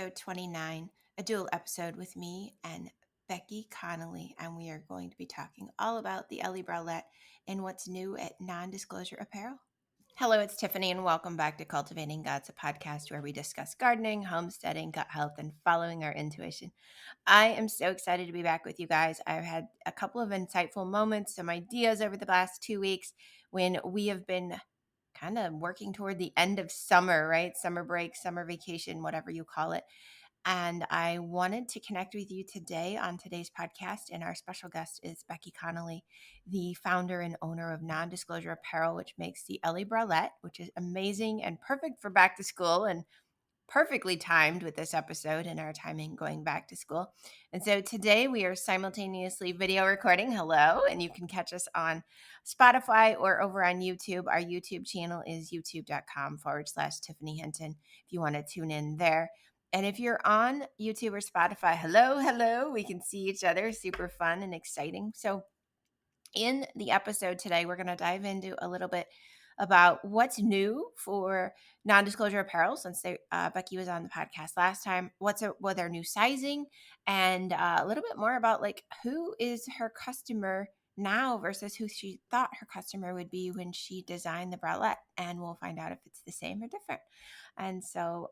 episode 29, a dual episode with me and Becky Connelly, and we are going to be talking all about the Elli Bralette and what's new at Non-Disclosure Apparel. Hello, it's Tiffany, and welcome back to Cultivating Guts, a podcast where we discuss gardening, homesteading, gut health, and following our intuition. I am so excited to be back with you guys. I've had a couple of insightful moments, some ideas over the last 2 weeks when we have been kind of working toward the end of summer, right? Summer break, summer vacation, whatever you call it. And I wanted to connect with you today on today's podcast. And our special guest is Becky Connelly, the founder and owner of Non-Disclosure Apparel, which makes the Elli Bralette, which is amazing and perfect for back to school and perfectly timed with this episode and our timing going back to school. And so today we are simultaneously video recording. Hello. And you can catch us on Spotify or over on YouTube. Our YouTube channel is youtube.com/Tiffany Hinton if you want to tune in there. And if you're on YouTube or Spotify, hello, we can see each other. Super fun and exciting. So in the episode today, we're going to dive into a little bit about what's new for Non-Disclosure Apparel since Becky was on the podcast last time. What their new sizing, and a little bit more about like who is her customer now versus who she thought her customer would be when she designed the bralette, and we'll find out if it's the same or different. And so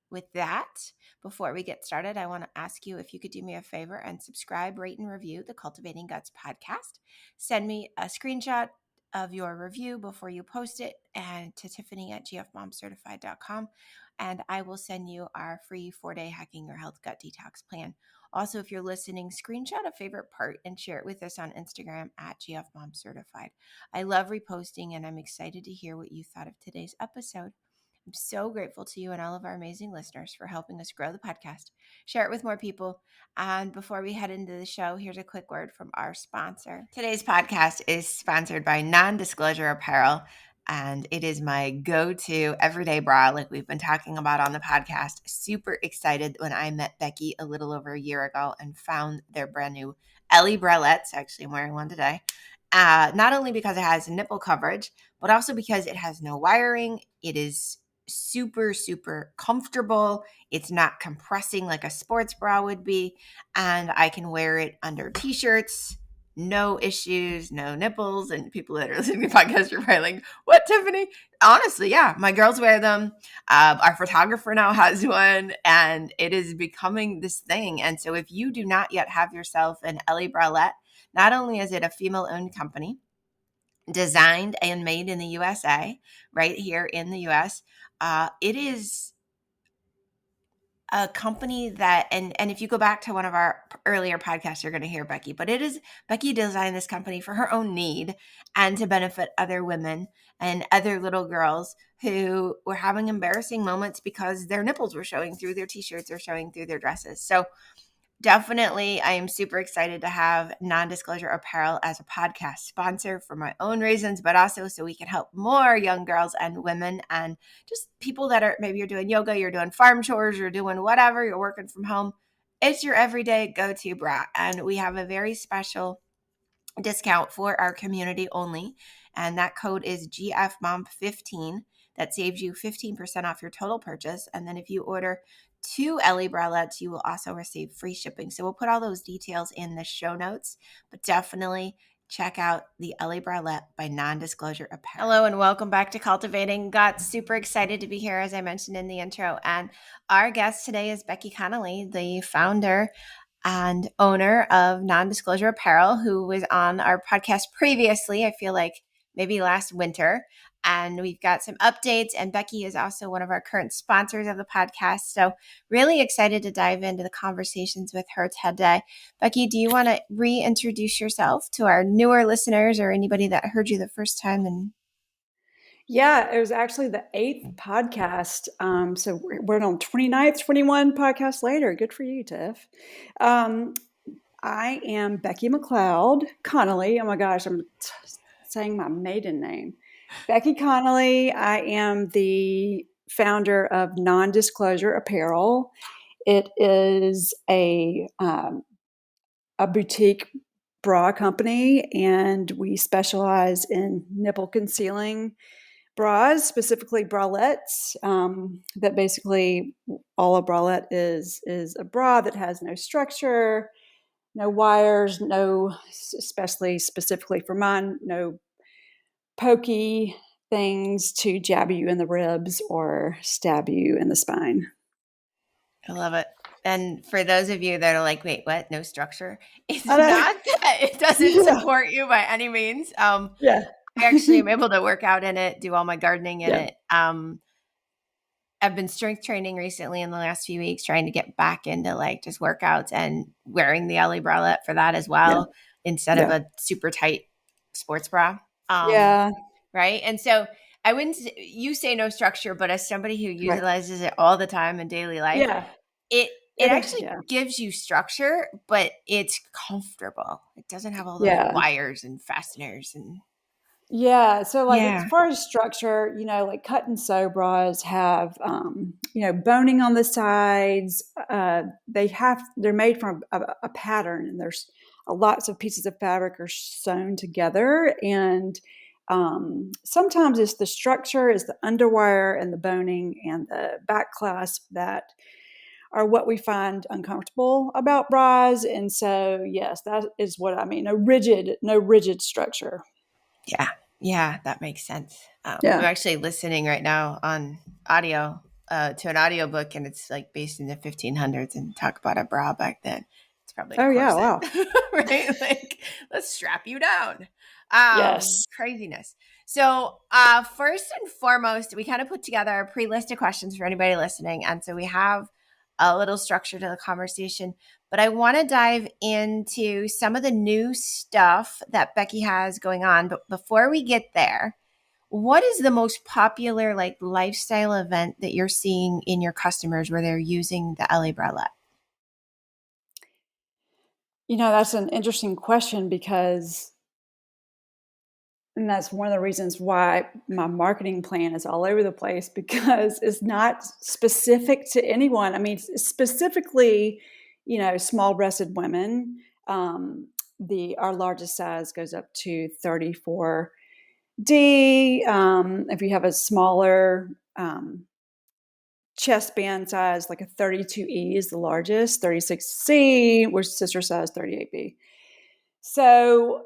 with that, before we get started, I want to ask you if you could do me a favor and subscribe, rate, and review the Cultivating Guts podcast. Send me a screenshot of your review before you post it and to Tiffany at gfmomcertified.com, and I will send you our free 4-day Hacking Your Health Gut Detox plan. Also, if you're listening, screenshot a favorite part and share it with us on Instagram at gfmomcertified. I love reposting, and I'm excited to hear what you thought of today's episode. I'm so grateful to you and all of our amazing listeners for helping us grow the podcast. Share it with more people. And before we head into the show, here's a quick word from our sponsor. Today's podcast is sponsored by Non-Disclosure Apparel, and it is my go-to everyday bra like we've been talking about on the podcast. Super excited when I met Becky a little over a year ago and found their brand new Elli Bralettes. Actually, I'm wearing one today. Not only because it has nipple coverage, but also because it has no wiring. It is super comfortable. It's not compressing like a sports bra would be. And I can wear it under t-shirts, no issues, no nipples. And people that are listening to the podcast are probably like, what, Tiffany? Honestly, yeah, my girls wear them. Our photographer now has one, and it is becoming this thing. And so if you do not yet have yourself an Elli Bralette, not only is it a female-owned company, designed and made in the USA, right here in the US, it is a company that, and if you go back to one of our earlier podcasts, you're going to hear Becky, but Becky designed this company for her own need and to benefit other women and other little girls who were having embarrassing moments because their nipples were showing through their t-shirts or showing through their dresses. So definitely, I am super excited to have Non-Disclosure Apparel as a podcast sponsor for my own reasons, but also so we can help more young girls and women and just people that are, maybe you're doing yoga, you're doing farm chores, you're doing whatever, you're working from home. It's your everyday go-to bra. And we have a very special discount for our community only. And that code is GFMOM15. That saves you 15% off your total purchase. And then if you order 2 Elli Bralettes, you will also receive free shipping. So we'll put all those details in the show notes, but definitely check out the Elli Bralette by Non-Disclosure Apparel. Hello and welcome back to Cultivating Guts. Super excited to be here, as I mentioned in the intro. And our guest today is Becky Connelly, the founder and owner of Non-Disclosure Apparel, who was on our podcast previously, I feel like maybe last winter. And we've got some updates, and Becky is also one of our current sponsors of the podcast. So really excited to dive into the conversations with her today. Becky, do you want to reintroduce yourself to our newer listeners or anybody that heard you the first time? Yeah, it was actually the 8th podcast. So we're on 29th, 21 podcasts later. Good for you, Tiff. I am Becky Connelly. Oh my gosh, I'm saying my maiden name. Becky Connelly. I am the founder of Non-Disclosure Apparel. It is a boutique bra company, and we specialize in nipple concealing bras, specifically bralettes. That basically all a bralette is a bra that has no structure, no wires, no, especially specifically for mine, no pokey things to jab you in the ribs or stab you in the spine. I love it. And for those of you that are like, wait, what? No structure? It's I know. not that it doesn't Yeah. support you by any means. Yeah. I actually am able to work out in it, do all my gardening in Yeah. it. I've been strength training recently in the last few weeks, trying to get back into like just workouts and wearing the Elli Bralette for that as Yeah. well, instead of Yeah. a super tight sports bra. Um, Yeah. right. And so I wouldn't, you say no structure, but as somebody who Right. utilizes it all the time in daily life, Yeah. it it It is. actually Yeah. gives you structure, but it's comfortable. It doesn't have all those Yeah. wires and fasteners and Yeah. So, like, as yeah. far as structure, like cut and sew bras have, boning on the sides. They're made from a pattern, and there's lots of pieces of fabric are sewn together. And sometimes it's the structure, is the underwire and the boning and the back clasp that are what we find uncomfortable about bras. And so, yes, that is what I mean. No rigid structure. Yeah. Yeah, that makes sense. I'm Yeah. actually listening right now on audio to an audiobook, and it's like based in the 1500s and talk about a bra back then. It's probably a Oh, yeah. corset, Wow. right? Like, let's strap you down. Yes. Craziness. So, first and foremost, we kind of put together a pre-list of questions for anybody listening. And so we have a little structure to the conversation, but I want to dive into some of the new stuff that Becky has going on. But before we get there, what is the most popular like lifestyle event that you're seeing in your customers where they're using the Elli Bralette? That's an interesting question because, and that's one of the reasons why my marketing plan is all over the place, because it's not specific to anyone. I mean, specifically, small-breasted women. Our largest size goes up to 34D. If you have a smaller chest band size, like a 32E is the largest, 36C, which sister size 38B. So,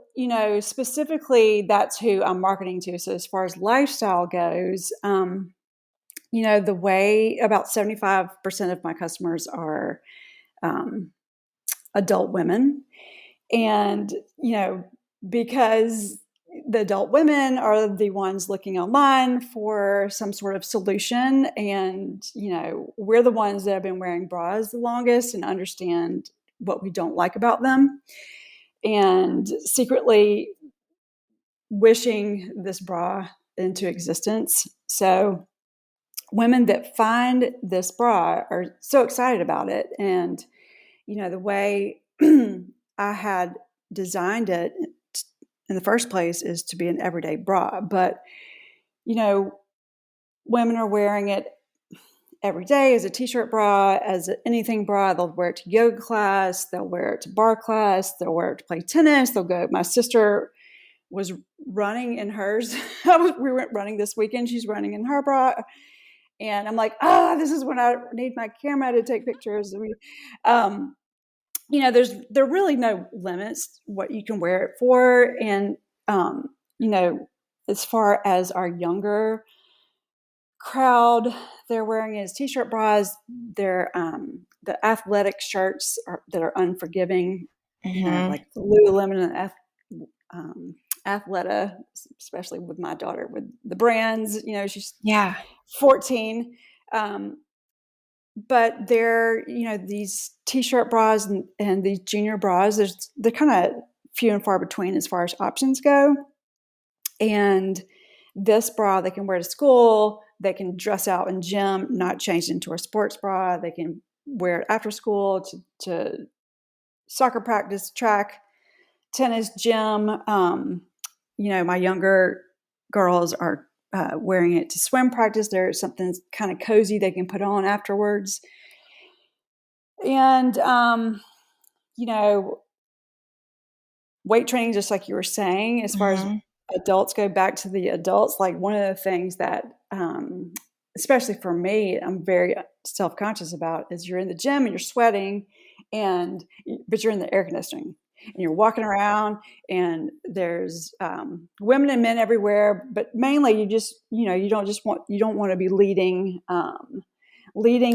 specifically, that's who I'm marketing to. So, as far as lifestyle goes, the way about 75% of my customers are um, adult women. And, because the adult women are the ones looking online for some sort of solution. And, we're the ones that have been wearing bras the longest and understand what we don't like about them, and secretly wishing this bra into existence. So women that find this bra are so excited about it. And, the way I had designed it in the first place is to be an everyday bra. But, you know, women are wearing it every day as a t-shirt bra, as anything bra. They'll wear it to yoga class, they'll wear it to bar class, they'll wear it to play tennis, they'll go. My sister was running in hers. We went running this weekend. She's running in her bra. And I'm like, this is when I need my camera to take pictures. Um, there are really no limits what you can wear it for. And, you know, as far as our younger crowd, they're wearing is t-shirt bras. They're the athletic shirts that are unforgiving, Mm-hmm. like the Lululemon and Athleta, especially with my daughter, with the brands. She's Yeah. 14. But they're, these t-shirt bras and these junior bras, they're kind of few and far between as far as options go. And this bra they can wear to school, they can dress out in gym, not change into a sports bra. They can wear it after school to soccer practice, track, tennis, gym. My younger girls are wearing it to swim practice. There's something kind of cozy they can put on afterwards. And, you know, weight training, just like you were saying, as far as Mm-hmm. adults go back to the adults, like one of the things that, especially for me, I'm very self-conscious about is you're in the gym and you're sweating, but you're in the air conditioning and you're walking around and there's women and men everywhere, but mainly you don't want to be leading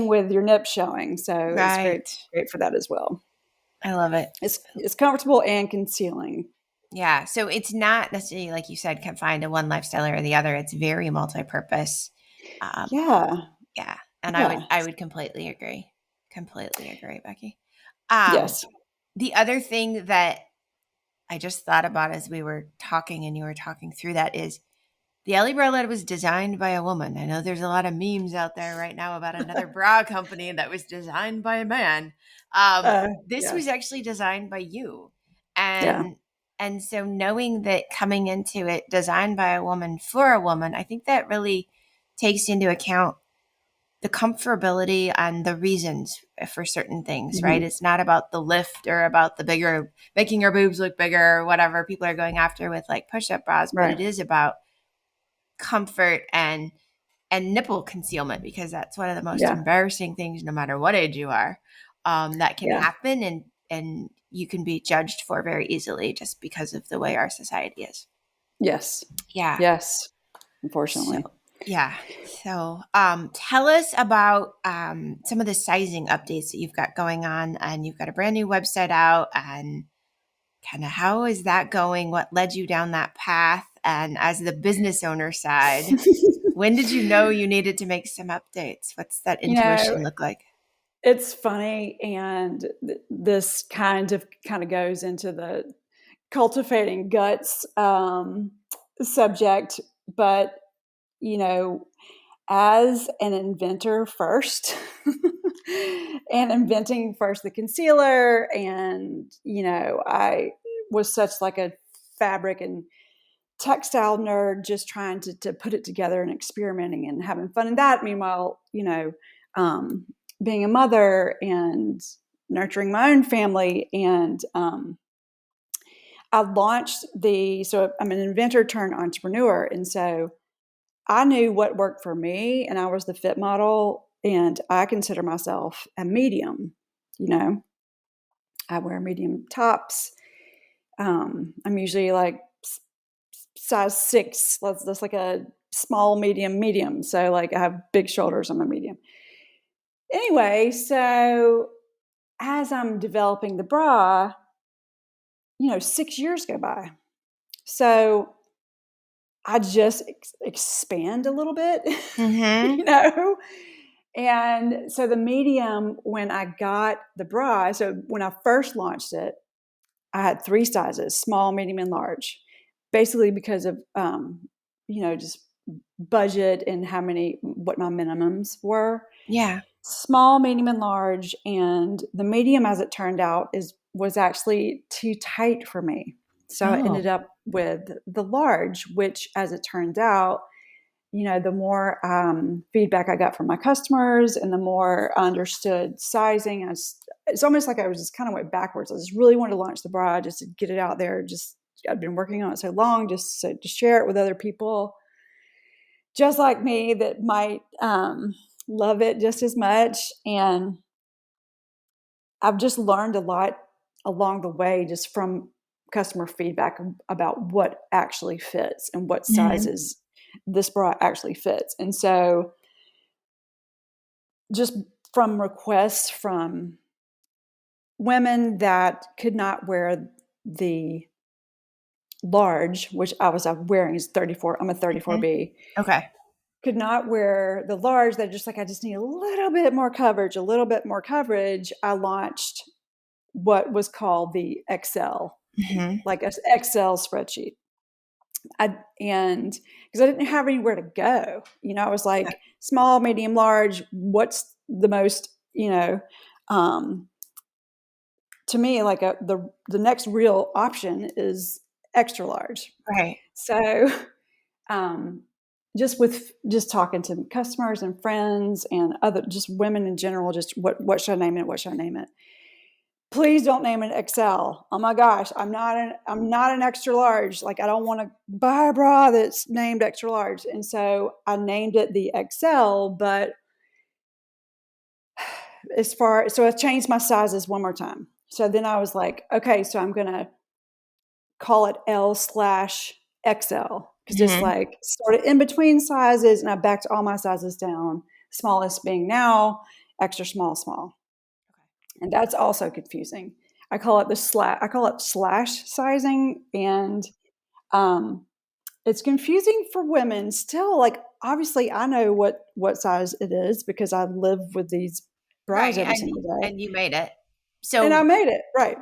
with your nips showing. So it's very Right. great for that as well. I love it. It's comfortable and concealing. Yeah. So it's not necessarily, like you said, confined to one lifestyle or the other. It's very multi-purpose. Um, Yeah. yeah. And I would Yeah. I would completely agree. Completely agree, Becky. Um, Yes. the other thing that I just thought about as we were talking and you were talking through that is the Elli Bralette was designed by a woman. I know there's a lot of memes out there right now about another bra company that was designed by a man. This Yeah. was actually designed by you. Yeah. And so knowing that coming into it designed by a woman for a woman, I think that really takes into account the comfortability and the reasons for certain things, right? Mhm. It's not about the lift or about the bigger, making your boobs look bigger or whatever people are going after with like push-up bras, but Right. it is about comfort and nipple concealment, because that's one of the most Yeah. embarrassing things, no matter what age you are, that can Yeah. happen, and you can be judged for very easily just because of the way our society is. Yes. Yeah. Yes. So Unfortunately. yeah. So tell us about some of the sizing updates that you've got going on, and you've got a brand new website out, and kind of how is that going? What led you down that path? And as the business owner side, when did you know you needed to make some updates? What's that You know, intuition look like? it's funny, and this kind of goes into the cultivating guts subject, but you know, as an inventor first, and inventing first the concealer, and I was such like a fabric and textile nerd, just trying to put it together and experimenting and having fun in that. Meanwhile, being a mother and nurturing my own family. And I launched so I'm an inventor turned entrepreneur. And so I knew what worked for me, and I was the fit model. And I consider myself a medium. I wear medium tops. I'm usually like size 6. That's like a small, medium, medium. So like I have big shoulders. I'm a medium. Anyway, so as I'm developing the bra, 6 years go by. So I just expand a little bit, Mm-hmm. you know? And so the medium, when I got the bra, so when I first launched it, I had 3 sizes: small, medium, and large. Basically, because of just budget and what my minimums were. Yeah. Small, medium, and large, and the medium, as it turned out, was actually too tight for me. So I ended Oh. up with the large, which, as it turned out, the more feedback I got from my customers, and the more I understood sizing. It's almost like I was just kind of went backwards. I just really wanted to launch the bra just to get it out there. Just I'd been working on it so long, just to share it with other people, just like me, that might love it just as much. And I've just learned a lot along the way, just from customer feedback about what actually fits and what Mm-hmm. sizes this bra actually fits. And so, just from requests from women that could not wear the large, which I was wearing is 34. I'm a Mm-hmm. 34B. Okay. Could not wear the large. They're just like, I just need a little bit more coverage, a little bit more coverage. I launched what was called the Excel, Mm-hmm. like an Excel spreadsheet. And because I didn't have anywhere to go, I was Yeah. like, small, medium, large. What's the most, um, to me, like the next real option is extra large. Right. So, um, just talking to customers and friends and other just women in general, just what should I name it? What should I name it? please don't name it XL. Oh my gosh, I'm not an extra large. Like I don't want to buy a bra that's named extra large. And so I named it the XL, but so I changed my sizes one more time. So then I was like, okay, so I'm gonna call it L/XL because it's Hmm. like sort of in between sizes, and I backed all my sizes down. Smallest being now extra small, small, and that's also confusing. I call it slash sizing, and um, it's confusing for women still. Like obviously, I know what size it is because I live with these bras Right. every single day, And you made it. and I So made it right.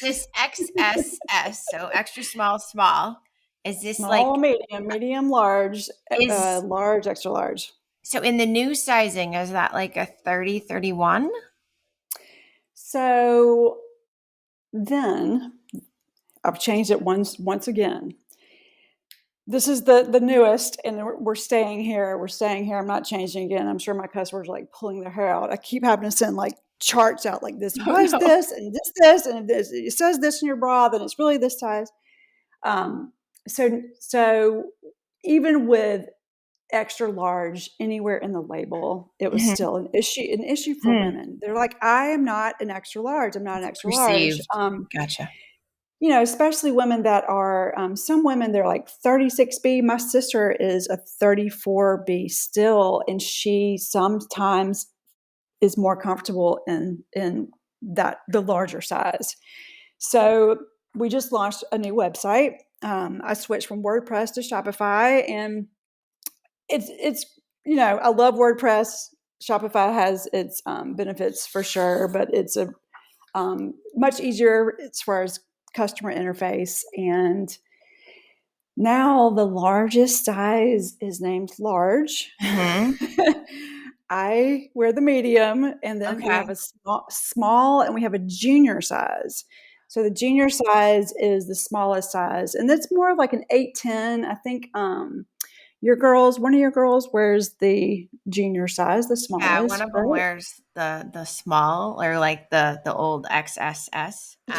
this XSS, so extra small, small, is this like Small, medium, medium, large, is large, extra large. so in the new sizing, is that like a 30, 31? So then I've changed it once again. This is the newest, and we're staying here. We're staying here. I'm not changing again. I'm sure my customers are like pulling their hair out. I keep having to send like charts out like this Oh was no. this, and this. It says this in your bra, then it's really this size. Um, so even with extra large anywhere in the label, it was Mhm. still an issue for Hmm. women. They're like, I am not an extra large. I'm not an It's extra large. perceived. Gotcha. Especially women that are some women they're like 36B. My sister is a 34B still, and she sometimes is more comfortable in that the larger size. So we just launched a new website. I switched from WordPress to Shopify, and it's I love WordPress. Shopify has its benefits for sure, but it's a much easier as far as customer interface. And now the largest size is named large. Hmm. I wear the medium, and then we have Okay. a small, and we have a junior size. So the junior size is the smallest size, and that's more like an 8-10. I think one of your girls wears the junior size, the Yeah, one smallest, of them right? wears the small or like the old XSS. So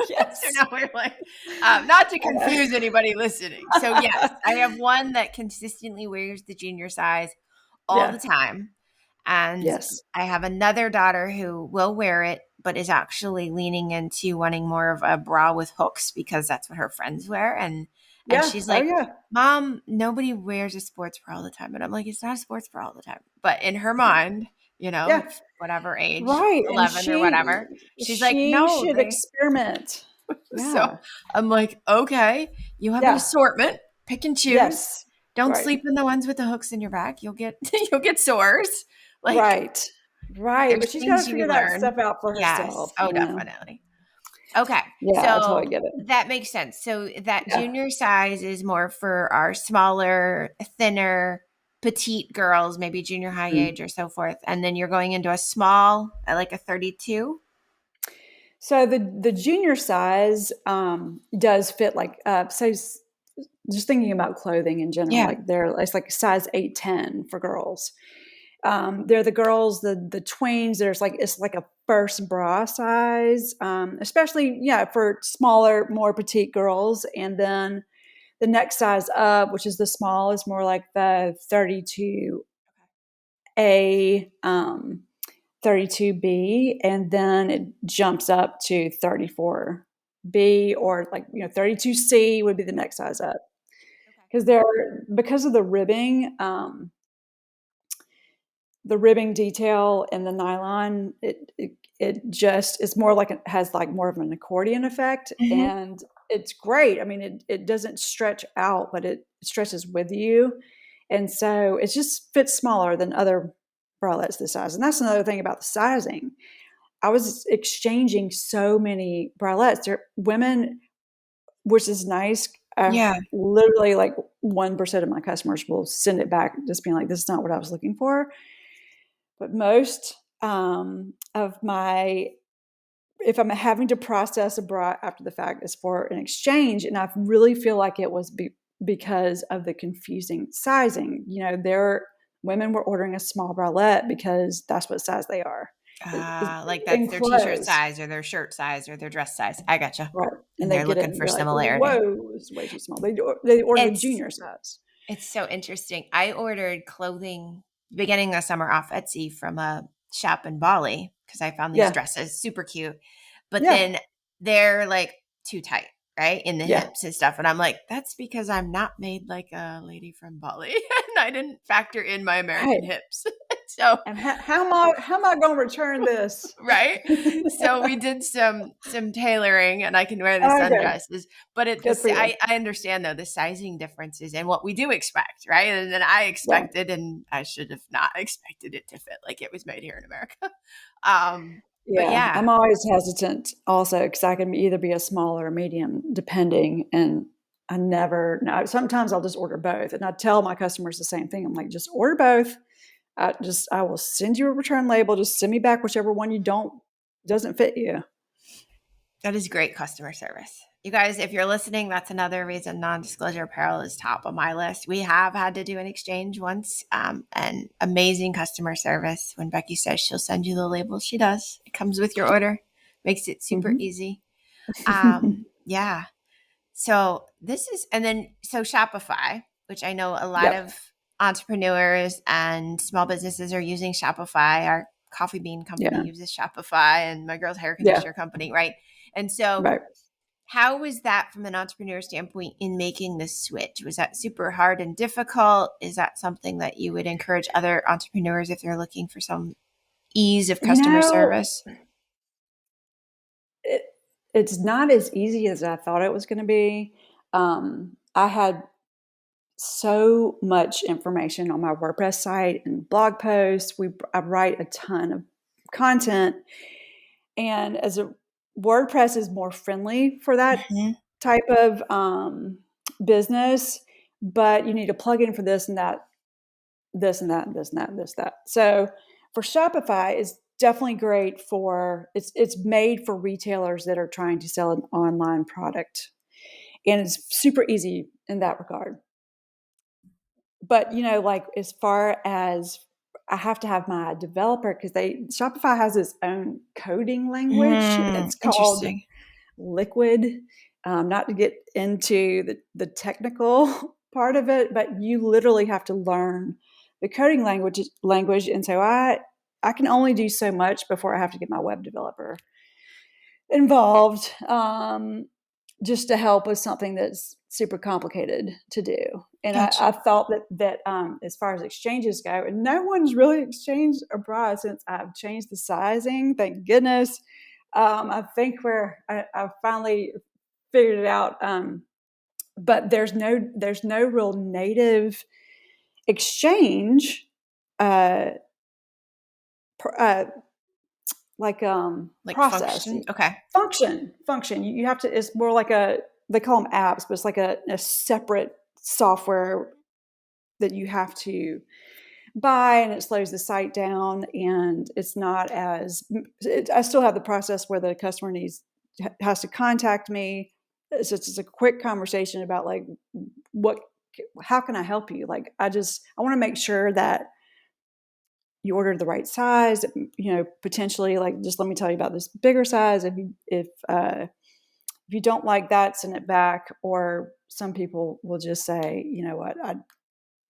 Yes. now we're like, not to I know. confuse anybody listening. So yes, I have one that consistently wears the junior size all the Yeah. time. And Yes. I have another daughter who will wear it, but is actually leaning into wanting more of a bra with hooks because that's what her friends wear. And Yeah. she's Oh, like, yeah. Mom, nobody wears a sports bra all the time. And I'm like, it's not a sports bra all the time. But in her Yeah. mind, Yeah. it's whatever age, Right. And 11 or whatever. She's like, she no, should they. experiment. So Yeah. I'm like, okay, you have an Yeah. assortment, pick and choose. Yes. Don't Right. sleep in the ones with the hooks in your back. You'll get you'll get sores. Like Right. Right. there's But she's got things to you figure that learn. stuff out for Yes. herself, Oh, definitely. Okay. Yeah, I totally So get it. that makes sense. So that Yeah. junior size is more for our smaller, thinner, petite girls, maybe junior high Mm. age or so forth. And then you're going into a small, like a 32. So the junior size does fit like just thinking about clothing in general, Yeah. like it's like size 8-10 for girls. They're the girls, the tweens. There's like it's like a first bra size, especially for smaller, more petite girls, and then the next size up, which is the small, is more like the 32A, 32B, and then it jumps up to 34B, or like 32C would be the next size up Okay. because of the ribbing detail and the nylon, it just is more like it has like more of an accordion effect, Hmm. and it's great. I mean, it doesn't stretch out, but it stretches with you, and so it just fits smaller than other bralettes this size. And that's another thing about the sizing. I was exchanging so many bralettes. Women, which is nice. Yeah. Literally, like 1% of my customers will send it back, just being like, "This is not what I was looking for." But most of my, if I'm having to process a bra after the fact, is for an exchange, and I really feel like it was because of the confusing sizing. Women were ordering a small bralette because that's what size they are. It's Like that's in their t-shirt clothes, size or their shirt size or their dress size. I gotcha. right? And And they they're get it looking and for they're like, similarity. "Whoa, it's way too small." They order the It's junior size. It's so interesting. I ordered clothing beginning of summer off Etsy from a shop in Bali because I found these Yeah, dresses super cute. But yeah, then they're like too tight, right? In the yeah. hips and stuff. And I'm like, that's because I'm not made like a lady from Bali. And I didn't factor in my Right. American hips. So And how am I going to return this? right? So we did some tailoring, and I can wear the Okay, sundresses. But good for you. I understand though the sizing differences and what we do expect, right? And then I Yeah. expected, and I should have not expected it to fit like it was made here in America. But Yeah, yeah, I'm always hesitant also because I can either be a small or a medium depending, and I never no, sometimes I'll just order both, and I tell my customers the same thing. I'm like, "Just order both. I will send you a return label, just send me back whichever one you don't doesn't fit you." that is great customer service. You guys, if you're listening, that's another reason non-disclosure apparel is top of my list. We have had to do an exchange once, and amazing customer service. When Becky says she'll send you the label, she does. It comes with your order, makes it super Mhm. easy. Yeah. So this is, and then so Shopify, which I know a lot Yep. of entrepreneurs and small businesses are using Shopify. Our coffee bean company Yeah. uses Shopify, and my girl's hair Yeah. conditioner company, right? And so, Right. how was that from an entrepreneur standpoint in making the switch? Was that super hard and difficult? Is that something that you would encourage other entrepreneurs if they're looking for some ease of You customer know, service? it, it's not as easy as I thought it was going to be. I had so much information on my WordPress site and blog posts. I write a ton of content, and as a WordPress is more friendly for that Mhm. type of business, but you need a plugin for this and that, this and that, and this and that, and this that. So for Shopify, it's definitely great for it's made for retailers that are trying to sell an online product, and it's super easy in that regard. But like as far as I have to have my developer because they Shopify has its own coding language. It's called Interesting. Liquid. Not to get into the technical part of it, but you literally have to learn the coding language, and so I can only do so much before I have to get my web developer involved, just to help with something that's super complicated to do. And Gotcha. I thought that as far as exchanges go, and no one's really exchanged abroad since I've changed the sizing. Thank goodness. I think I finally figured it out. But there's no real native exchange uh, uh, like Like process function. Okay. function. You have to. It's more like they call them apps, but it's like a separate software that you have to buy, and it slows the site down, and it's not as I still have the process where the customer has to contact me. It's just a quick conversation about like what how can I help you. Like I want to make sure that you ordered the right size, potentially like just let me tell you about this bigger size. If you don't like that, send it back. Or some people will just say, you know what,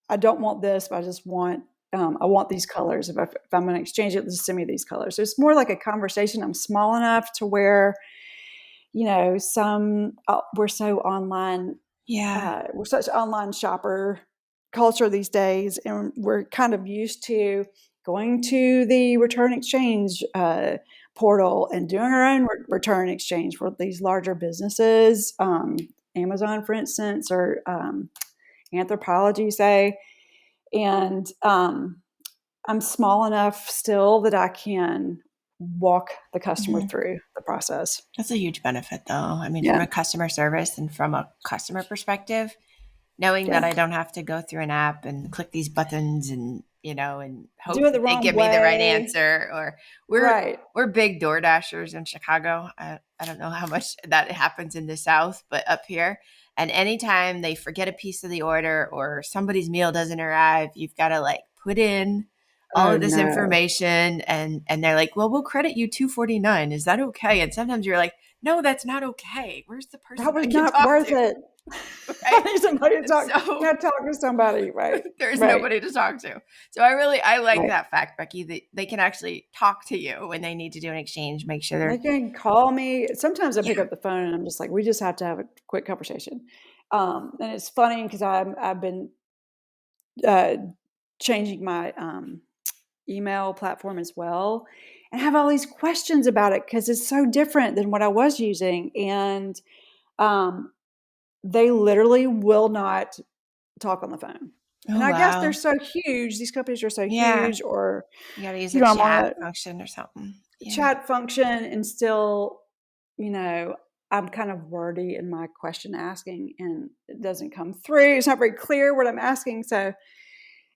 I don't want this, but I want these colors. If I'm going to exchange it, just send me these colors. So it's more like a conversation. I'm small enough to where, we're so online. Yeah. We're such online shopper culture these days, and we're kind of used to going to the return exchange portal and doing our own return exchange for these larger businesses, Amazon, for instance, or Anthropology, say. And I'm small enough still that I can walk the customer Mhm. through the process. That's a huge benefit, though. I mean, from Yeah, a customer service and from a customer perspective, knowing that yeah. I don't have to go through an app and click these buttons and and Do hope it the that they wrong give me the right way. answer. Or Right. we're big door dashers in Chicago. I don't know how much that happens in the South, but up here, and anytime they forget a piece of the order or somebody's meal doesn't arrive, you've got to like put in all Oh of this no. information, and they're like, well, we'll credit you $249. Is that okay? And sometimes you're like, no, that's not okay. Where's the That person was I can not talk worth to? it. I Right. need somebody to And talk. so Got to talk to somebody. Right. there's Right. nobody to talk to. So I like Right. that fact, Becky, that they can actually talk to you when they need to do an exchange, make sure They they're, can call me. Sometimes I pick yeah. up the phone and I'm just like, we just have to have a quick conversation. And it's funny because I've been uh, changing my email platform as well, and have all these questions about it because it's so different than what I was using. And um, they literally will not talk on the phone. And Oh, I guess they're wow. so huge. These companies are so Yeah. huge, or You got to use you a know, I'm chat on a function or something. Yeah. chat function and still, you know, I'm kind of wordy in my question asking and it doesn't come through. It's not very clear what I'm asking. So,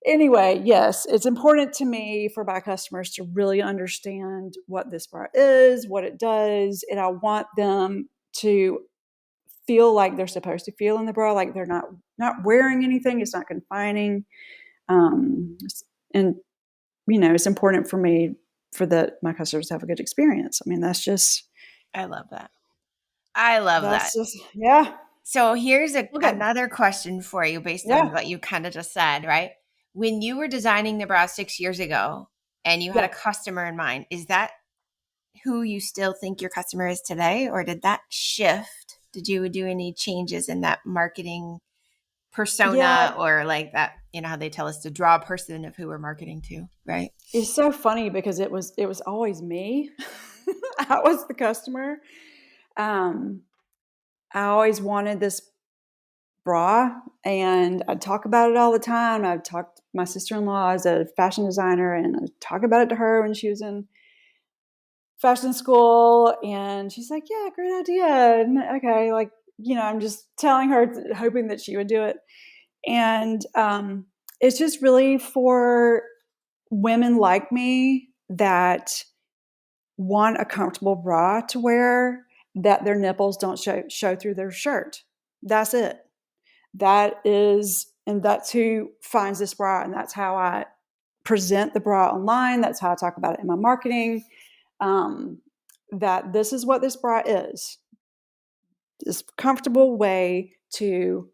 anyway, yes, it's important to me for my customers to really understand what this bra is, what it does, and I want them to feel like they're supposed to feel in the bra, like they're not wearing anything. It's not confining, um, and it's important for me for my customers to have a good experience. I mean, I love that. I love that. that's just yeah. So here's Okay. another question for you based on Yeah. what you kind of just said, right? When you were designing the brow 6 years ago and you had a Yeah. customer in mind, is that who you still think your customer is today, or did that shift? Did you do any changes in that marketing Yeah. persona, or like that, how they tell us to draw a person of who we're marketing to, right? It's so funny because it was always me. I was the customer. Um, I always wanted this bra, and I'd talk about it all the time. I'd talk. My sister-in-law is a fashion designer, and I'd talk about it to her when she was in fashion school, and she's like, "Yeah, great idea." And okay, like I'm just telling her, hoping that she would do it, and it's just really for women like me that want a comfortable bra to wear, that their nipples don't show through their shirt. That's it. And that's who finds this bra, and that's how I present the bra online. That's how I talk about it in my marketing. Um, that this is what this bra is. This comfortable way to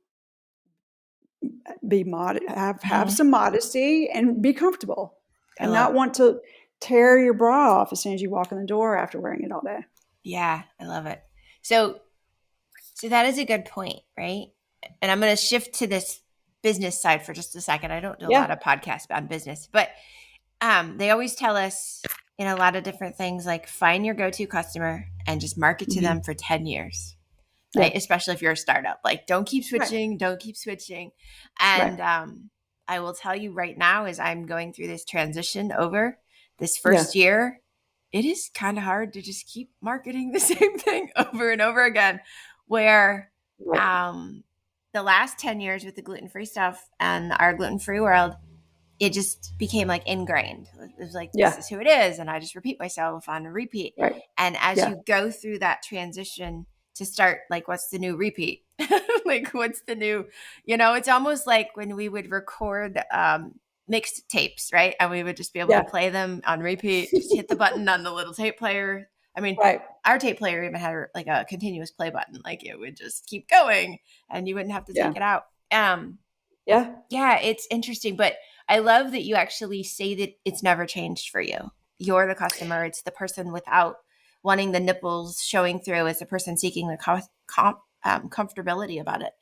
be have Mhm. some modesty and be comfortable, I and love not it. want to tear your bra off as soon as you walk in the door after wearing it all day. Yeah, I love it. So that is a good point, right? And I'm going to shift to this business side for just a second. I don't do a lot Yeah. of podcasts on business, but they always tell us in a lot of different things, like find your go-to customer and just market to them Hmm. for 10 years, Yeah. right? Especially if you're a startup, like Right. don't keep switching. Right. And I will tell you right now, as I'm going through this transition over this Yeah. first year, it is kind of hard to just keep marketing the same thing over and over again, where Right. the last 10 years with the gluten-free stuff and our gluten-free world, it just became like ingrained. It was like, this Yeah. is who it is. And I just repeat myself on a repeat. Right. And as Yeah. you go through that transition to start, like, what's the new repeat? Like, what's the new, it's almost like when we would record mixed tapes, right? And we would just be able to Yeah. play them on repeat, just hit the button on the little tape player. I mean, Right. our tape player even had like a continuous play button, like it would just keep going and you wouldn't have to Yeah. take it out. Yeah. Yeah, it's interesting, but I love that you actually say that it's never changed for you. You're the customer. It's the person without wanting the nipples showing through. It's the person seeking the comfortability about it.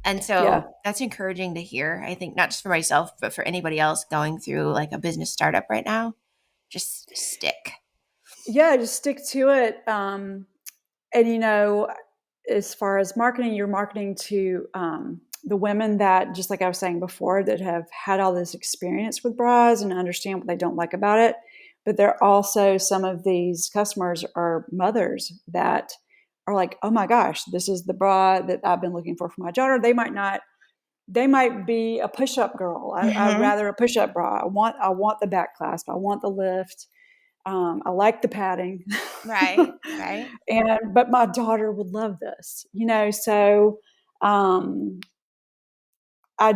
And Yeah. so that's encouraging to hear. I think not just for myself, but for anybody else going through like a business startup right now. Just stick. Yeah. Just stick to it. And as far as marketing, you're marketing to the women that, just like I was saying before, that have had all this experience with bras and understand what they don't like about it. But there are also some of these customers are mothers that are like, oh my gosh, this is the bra that I've been looking for my daughter. They might be a push-up girl. I'd Mm-hmm. rather a push-up bra. I want the back clasp. I want the lift. I like the padding. Right, right. But my daughter would love this, so I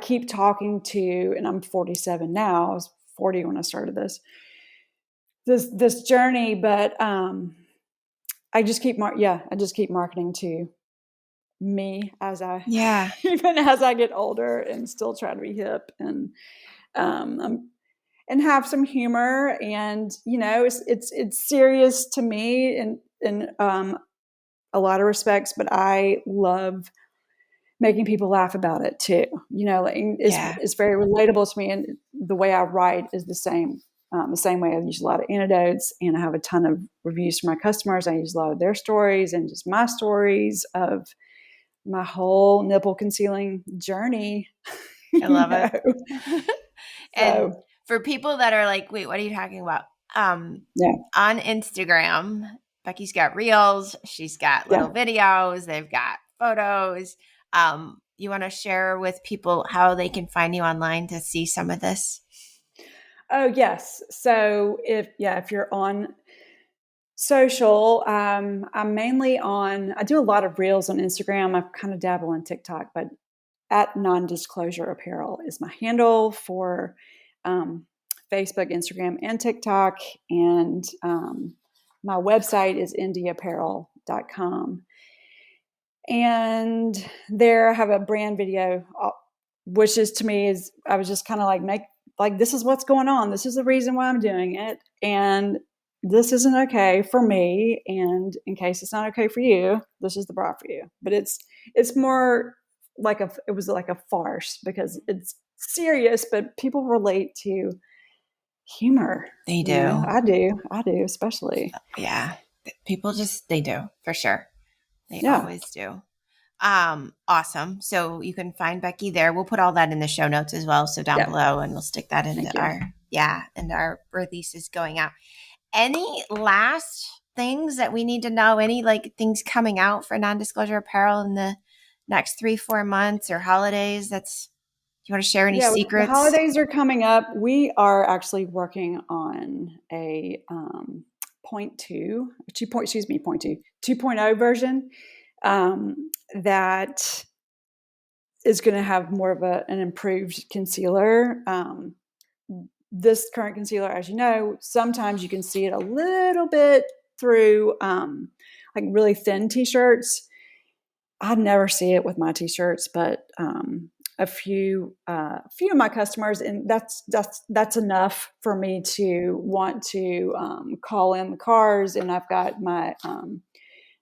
keep talking to, and I'm 47 now. I was 40 when I started this journey, but I just keep marketing to me as I Yeah. even as I get older and still try to be hip um, and have some humor, and it's serious to me in a lot of respects, but I love making people laugh about it too. Like, Yeah. it's very relatable to me, and the way I write is the same way I use a lot of anecdotes, and I have a ton of reviews from my customers. I use a lot of their stories and just my stories of my whole nipple concealing journey. I you love know, it. And so for people that are like, wait, what are you talking about? yeah, On Instagram, Becky's got reels, she's got yeah. little videos, they've got photos. You want to share with people how they can find you online to see some of this? Oh yes. So if you're on social, I'm mainly on. I do a lot of reels on Instagram. I kind of dabble in TikTok, but at Non-Disclosure Apparel is my handle for um, Facebook, Instagram, and TikTok. And my website is indieapparel.com. And there I have a brand video, which is to me is I was just kind of like this is what's going on. This is the reason why I'm doing it, and this isn't okay for me. And in case it's not okay for you, this is the bra for you. But it's more like it was like a farce because it's serious, but people relate to humor. They do. I do, especially. Yeah. People just, they do for sure. They Yeah, always do. Awesome. So you can find Becky there. We'll put all that in the show notes as well. So down yeah. below, and we'll stick that into Thank you. into our releases going out. Any last things that we need to know? Any like things coming out for non-disclosure apparel in the next 3-4 months or holidays? Do you want to share any Yeah, the secrets? holidays are coming up. We are actually working on a point 2.0 version that is going to have more of an improved concealer. This current concealer, as you know, sometimes you can see it a little bit through like really thin t-shirts. I never see it with my t-shirts, but a few of my customers, and that's enough for me to want to call in the cars. And I've got my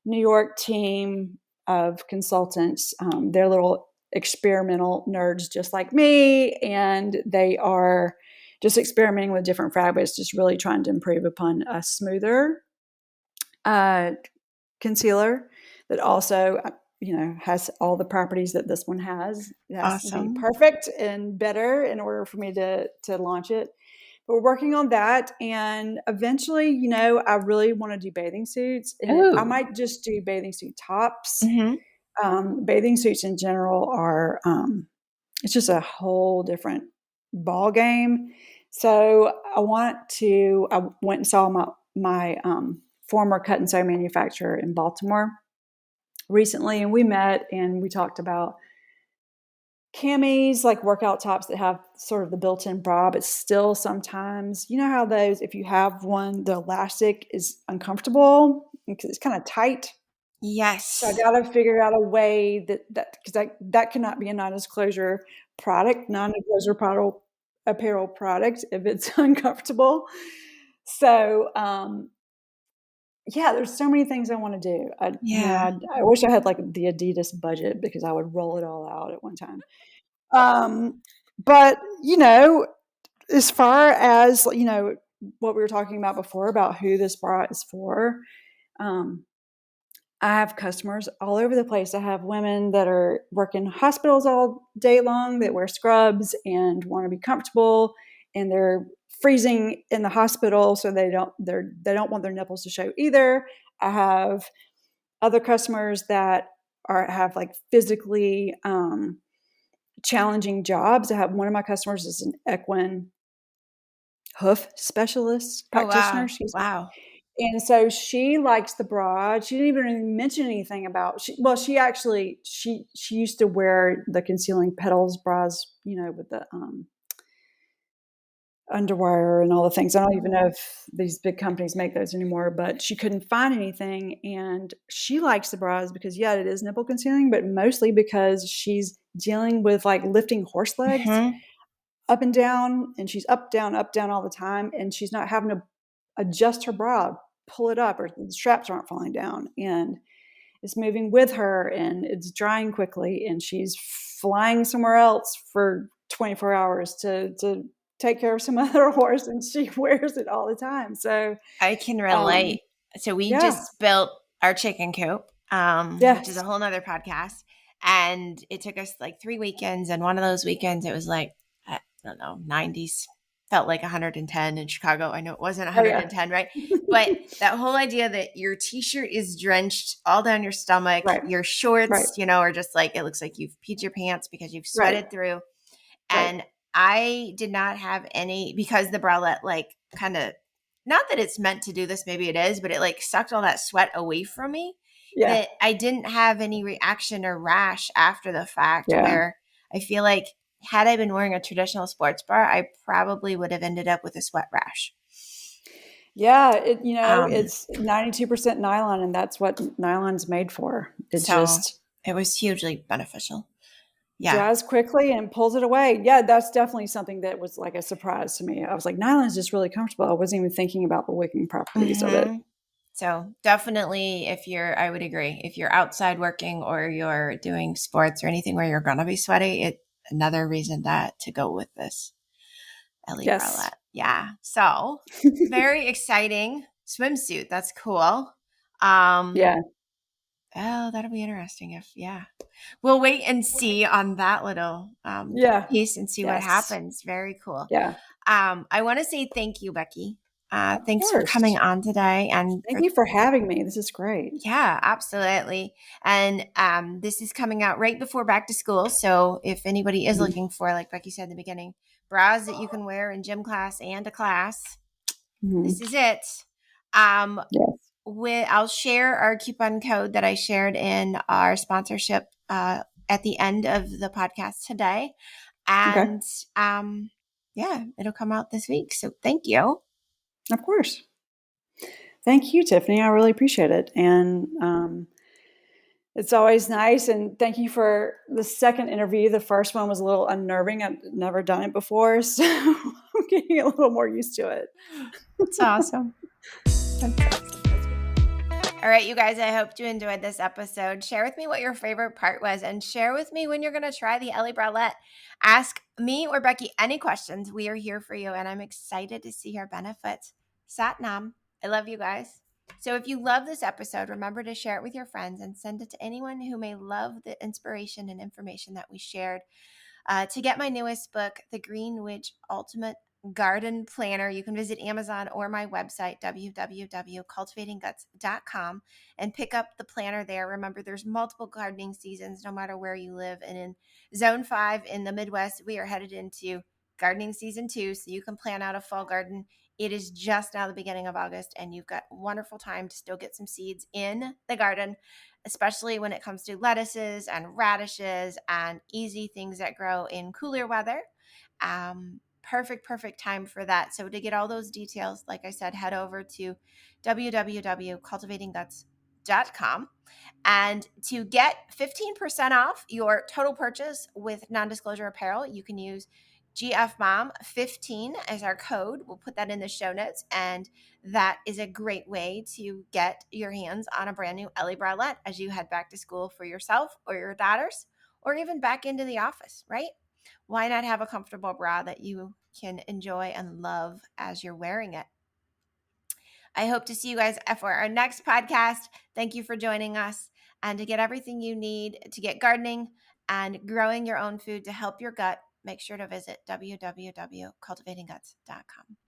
New York team of consultants. They're little experimental nerds just like me, and they are just experimenting with different fabrics, just really trying to improve upon a smoother uh, concealer that also has all the properties that this one has. It has to be Awesome. perfect and better in order for me to launch it. But we're working on that, and eventually, I really want to do bathing suits, and I Oh. might just do bathing suit tops. Mm-hmm. Bathing suits in general are it's just a whole different ball game. So I went and saw my former cut and sew manufacturer in Baltimore recently, and we met and we talked about camis, like workout tops that have sort of the built-in bra, but still sometimes, how those, if you have one, the elastic is uncomfortable because it's kind of tight. So I Yes. got to figure out a way that cannot be a non-disclosure apparel product if it's uncomfortable. So yeah, there's so many things I want to do. Yeah. I wish I had like the Adidas budget because I would roll it all out at one time. But as far as what we were talking about before about who this bra is for, um, I have customers all over the place. I have women that are working hospitals all day long that wear scrubs and want to be comfortable, and they're freezing in the hospital, so they don't want their nipples to show either. I have other customers that have like physically challenging jobs. I have one of my customers is an equine hoof specialist Oh practitioner. wow. Wow. And so she likes the bra. She didn't even mention anything about. She used to wear the concealing petals bras, with the underwire and all the things. I don't even know Mhm. if these big companies make those anymore, but she couldn't find anything. And she likes the bras because, yeah, it is nipple concealing, but mostly because she's dealing with like lifting horse legs Mhm. up and down, and she's up, down all the time. And she's not having to adjust her bra, pull it up, or the straps aren't falling down. And it's moving with her and it's drying quickly. And she's flying somewhere else for 24 hours to take care of some other horse, and she wears it all the time. So, I can um, relate. So we yeah, just built our chicken coop, which is a yes, whole nother podcast. And it took us like 3 weekends. And one of those weekends, it was like, I don't know, 90s. Felt like 110 in Chicago. I know it wasn't oh yeah, 110, right? But that whole idea that your t-shirt is drenched all down your stomach, right, your right, shorts, are just like, it looks like you've peed your pants because you've right, sweated through. right, And I did not have any, because the bralette like kind of, not that it's meant to do this, maybe it is, but it like sucked all that sweat away from me, yeah, that I didn't have any reaction or rash after the fact, yeah. where I feel like had I been wearing a traditional sports bra, I probably would have ended up with a sweat rash. Yeah, Um, it's 92% nylon, and that's what nylon's made for. It so just it was hugely beneficial. Yeah. dries quickly and pulls it away. Yeah, that's definitely something that was like a surprise to me. I was like, nylon is just really comfortable. I wasn't even thinking about the wicking properties of it. Hmm. So definitely, I would agree. If you're outside working or you're doing sports or anything where you're gonna be sweaty, it another reason that to go with this Elli Yes. Bralette. Yeah. So very exciting swimsuit. That's cool. Um, Yeah. oh, that'll be interesting if we'll wait and see on that little Yeah. piece and see what Yes. happens. Very cool. Yeah. I want to say thank you, Becky. Of Thanks for coming course. on today and Thank for you for having me. This is great. yeah, absolutely. And this is coming out right before back to school. So if anybody is Mhm. looking for, like Becky said in the beginning, bras that you can wear in gym class and a class, Mhm. this is it. Um, Yes. I'll share our coupon code that I shared in our sponsorship at the end of the podcast today. Okay. And yeah, it'll come out this week. So thank you. Of course. Thank you, Tiffany. I really appreciate it. And it's always nice. And thank you for the second interview. The first one was a little unnerving. I've never done it before. So I'm getting a little more used to it. That's awesome. That's awesome. All right, you guys, I hope you enjoyed this episode. Share with me what your favorite part was and share with me when you're going to try the Elli Bralette. Ask me or Becky any questions. We are here for you, and I'm excited to see your benefits. Sat Nam. I love you guys. So if you love this episode, remember to share it with your friends and send it to anyone who may love the inspiration and information that we shared. To get my newest book, The Green Witch Ultimate Garden Planner, you can visit Amazon or my website, www.cultivatingguts.com, and pick up the planner there. Remember, there's multiple gardening seasons no matter where you live. And in Zone 5 in the Midwest, we are headed into gardening season 2, so you can plan out a fall garden. It is just now the beginning of August, and you've got wonderful time to still get some seeds in the garden, especially when it comes to lettuces and radishes and easy things that grow in cooler weather. Perfect time for that. So to get all those details, like I said, head over to www.cultivatingguts.com. And to get 15% off your total purchase with non-disclosure apparel, you can use GFMOM15 as our code. We'll put that in the show notes. And that is a great way to get your hands on a brand new Elli Bralette as you head back to school for yourself or your daughters, or even back into the office, right? Why not have a comfortable bra that you can enjoy and love as you're wearing it? I hope to see you guys for our next podcast. Thank you for joining us. And to get everything you need to get gardening and growing your own food to help your gut, make sure to visit www.cultivatingguts.com.